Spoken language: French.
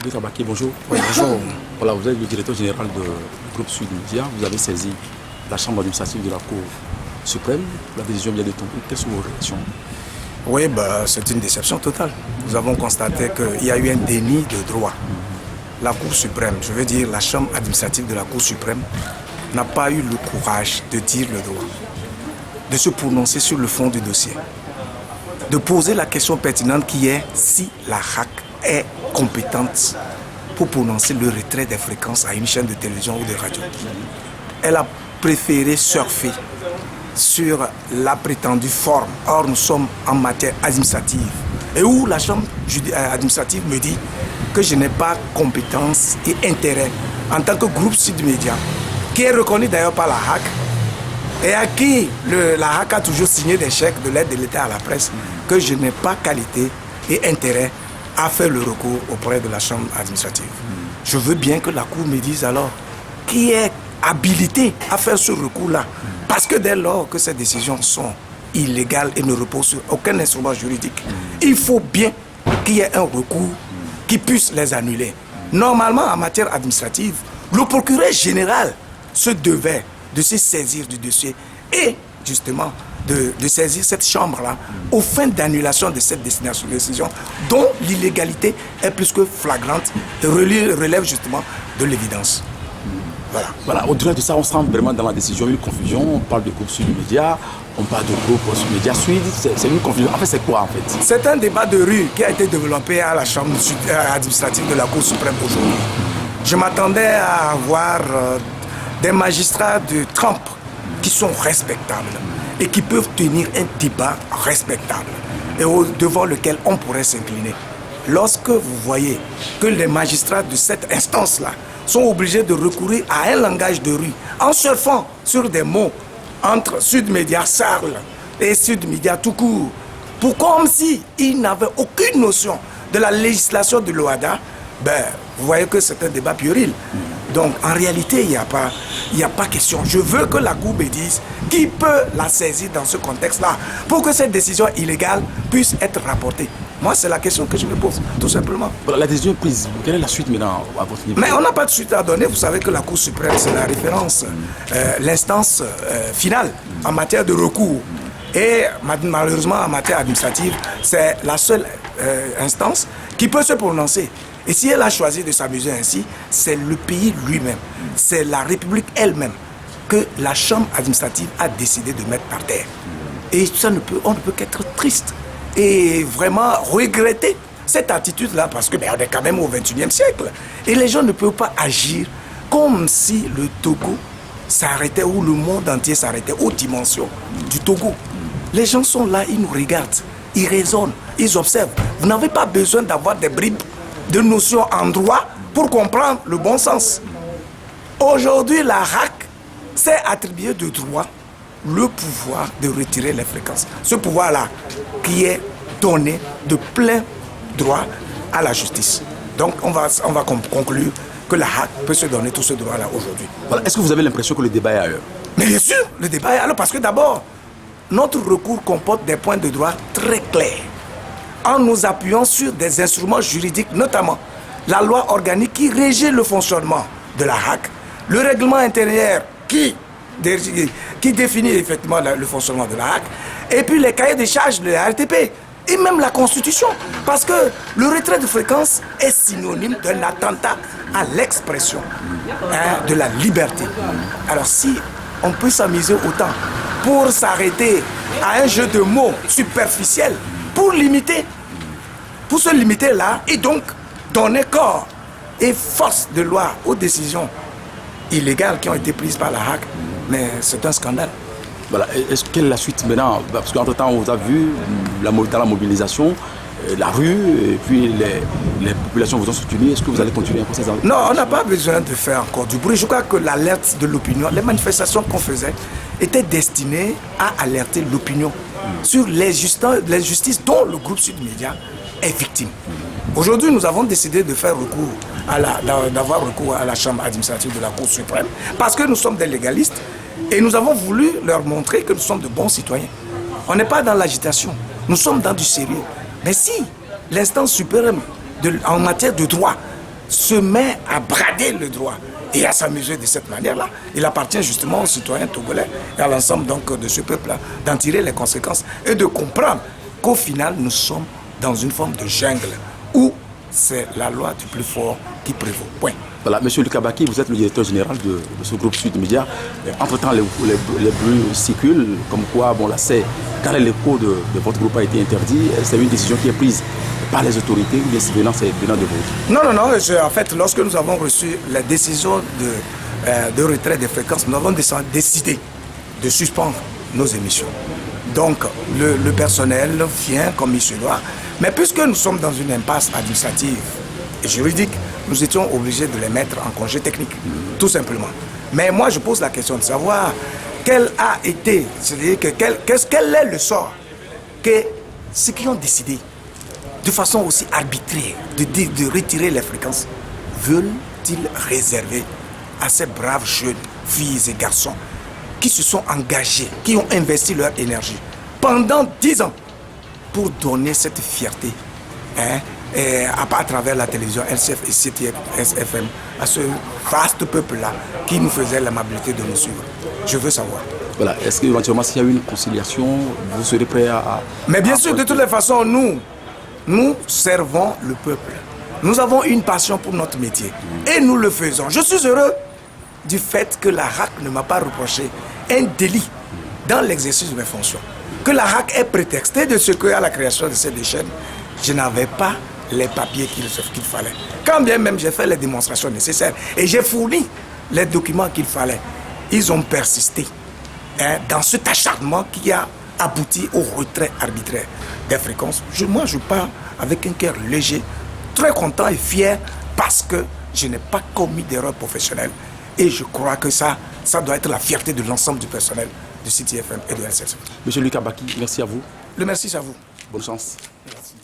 Docteur Baké, bonjour. Oui, bonjour. Voilà, vous êtes le directeur général du groupe Sud Média. Vous avez saisi la chambre administrative de la Cour suprême. La décision vient de tomber. Quelles sont vos réactions? Oui, c'est une déception totale. Nous avons constaté qu'il y a eu un déni de droit. La Cour suprême, je veux dire la chambre administrative de la Cour suprême, n'a pas eu le courage de dire le droit, de se prononcer sur le fond du dossier, de poser la question pertinente qui est si la RAC est compétente pour prononcer le retrait des fréquences à une chaîne de télévision ou de radio. Elle a préféré surfer sur la prétendue forme. Or, nous sommes en matière administrative. Et où la chambre administrative me dit que je n'ai pas compétence et intérêt en tant que groupe Sud Média, qui est reconnu d'ailleurs par la RAC, et à qui la RAC a toujours signé des chèques de l'aide de l'État à la presse, que je n'ai pas qualité et intérêt à faire le recours auprès de la chambre administrative. Je veux bien que la Cour me dise alors qui est habilité à faire ce recours-là. Parce que dès lors que ces décisions sont illégales et ne reposent sur aucun instrument juridique, il faut bien qu'il y ait un recours qui puisse les annuler. Normalement, en matière administrative, le procureur général se devait de se saisir du dossier et justement de saisir cette chambre-là aux fins d'annulation de cette décision dont l'illégalité est plus que flagrante et relève justement de l'évidence. Voilà. Au-delà de ça, on sent vraiment dans la décision une confusion. On parle de groupe Sud Média, on parle de groupe Sud Média Suite. C'est une confusion. En fait, c'est quoi en fait? C'est un débat de rue qui a été développé à la chambre administrative de la Cour suprême aujourd'hui. Je m'attendais à avoir des magistrats de trempe qui sont respectables et qui peuvent tenir un débat respectable et devant lequel on pourrait s'incliner. Lorsque vous voyez que les magistrats de cette instance-là sont obligés de recourir à un langage de rue en surfant sur des mots entre Sud Média Sarl et Sud Média tout court, comme s'ils n'avaient aucune notion de la législation de l'OHADA, vous voyez que c'est un débat puéril. Donc en réalité, il n'y a pas question. Je veux que la Cour me dise qui peut la saisir dans ce contexte-là pour que cette décision illégale puisse être rapportée. Moi, c'est la question que je me pose, tout simplement. Voilà, la décision est prise. Quelle est la suite maintenant à votre niveau? Mais on n'a pas de suite à donner. Vous savez que la Cour suprême, c'est la référence, l'instance finale en matière de recours. Et malheureusement, en matière administrative, c'est la seule instance qui peut se prononcer. Et si elle a choisi de s'amuser ainsi, c'est le pays lui-même, c'est la République elle-même que la Chambre administrative a décidé de mettre par terre. Et ça on ne peut qu'être triste et vraiment regretter cette attitude-là parce que on est quand même au XXIe siècle. Et les gens ne peuvent pas agir comme si le Togo s'arrêtait ou le monde entier s'arrêtait aux dimensions du Togo. Les gens sont là, ils nous regardent, ils raisonnent, ils observent. Vous n'avez pas besoin d'avoir des bribes de notions en droit pour comprendre le bon sens. Aujourd'hui, la RAC s'est attribué de droit le pouvoir de retirer les fréquences. Ce pouvoir-là qui est donné de plein droit à la justice. Donc on va conclure que la RAC peut se donner tout ce droit-là aujourd'hui. Voilà. Est-ce que vous avez l'impression que le débat est ailleurs? Mais bien sûr, le débat est ailleurs parce que d'abord, notre recours comporte des points de droit très clairs. En nous appuyant sur des instruments juridiques, notamment la loi organique qui régit le fonctionnement de la RAC, le règlement intérieur qui définit effectivement le fonctionnement de la RAC, et puis les cahiers des charges de la RTP, et même la Constitution. Parce que le retrait de fréquence est synonyme d'un attentat à l'expression de la liberté. Alors si on peut s'amuser autant pour s'arrêter à un jeu de mots superficiel, pour se limiter là, et donc donner corps et force de loi aux décisions illégales qui ont été prises par la RAC, mais c'est un scandale. Voilà. Quelle est la suite maintenant? Parce qu'entre-temps, on vous a vu dans la mobilisation, la rue, et puis les populations vous ont soutenu. Est-ce que vous allez continuer après ces... Non, on n'a pas besoin de faire encore du bruit. Je crois que l'alerte de l'opinion, les manifestations qu'on faisait étaient destinées à alerter l'opinion sur l'injustice dont le groupe Sud Média est victime. Aujourd'hui, nous avons décidé de faire d'avoir recours à la Chambre administrative de la Cour suprême parce que nous sommes des légalistes et nous avons voulu leur montrer que nous sommes de bons citoyens. On n'est pas dans l'agitation, nous sommes dans du sérieux. Mais si l'instance suprême en matière de droit se met à brader le droit et à s'amuser de cette manière-là. Il appartient justement aux citoyens togolais et à l'ensemble donc de ce peuple-là d'en tirer les conséquences et de comprendre qu'au final, nous sommes dans une forme de jungle où c'est la loi du plus fort qui prévaut. Point. Voilà, Monsieur Lucas Baki, vous êtes le directeur général de ce groupe Sud Média. Entre-temps, les bruits circulent, comme quoi, bon, là, c'est quand l'écho de votre groupe a été interdit, c'est une décision qui est prise par les autorités ou bien c'est venant de vous? Non, non, non. En fait, lorsque nous avons reçu la décision de retrait des fréquences, nous avons décidé de suspendre nos émissions. Donc, le personnel vient comme il se doit. Mais puisque nous sommes dans une impasse administrative et juridique, nous étions obligés de les mettre en congé technique, tout simplement. Mais moi, je pose la question de savoir quel a été, c'est-à-dire quel est le sort que ceux qui ont décidé de façon aussi arbitraire de retirer les fréquences veulent-ils réserver à ces braves jeunes filles et garçons qui se sont engagés, qui ont investi leur énergie pendant 10 ans pour donner cette fierté à travers la télévision LCF et CTFM à ce vaste peuple-là qui nous faisait l'amabilité de nous suivre. Je veux savoir. Voilà. Est-ce qu'éventuellement, s'il y a une conciliation, vous serez prêt à... Mais bien sûr, de toutes les façons, nous servons le peuple. Nous avons une passion pour notre métier et nous le faisons. Je suis heureux du fait que la RAC ne m'a pas reproché un délit dans l'exercice de mes fonctions. Que la RAC ait prétexté de ce qu'à la création de cette chaîne, je n'avais pas les papiers qu'il fallait. Quand bien même j'ai fait les démonstrations nécessaires et j'ai fourni les documents qu'il fallait, ils ont persisté dans cet acharnement qui a abouti au retrait arbitraire des fréquences. Moi, je pars avec un cœur léger, très content et fier parce que je n'ai pas commis d'erreur professionnelle. Et je crois que ça doit être la fierté de l'ensemble du personnel de CTFM et de LCF. Monsieur Lucas Baki, merci à vous. Le merci, c'est à vous. Bonne chance. Merci.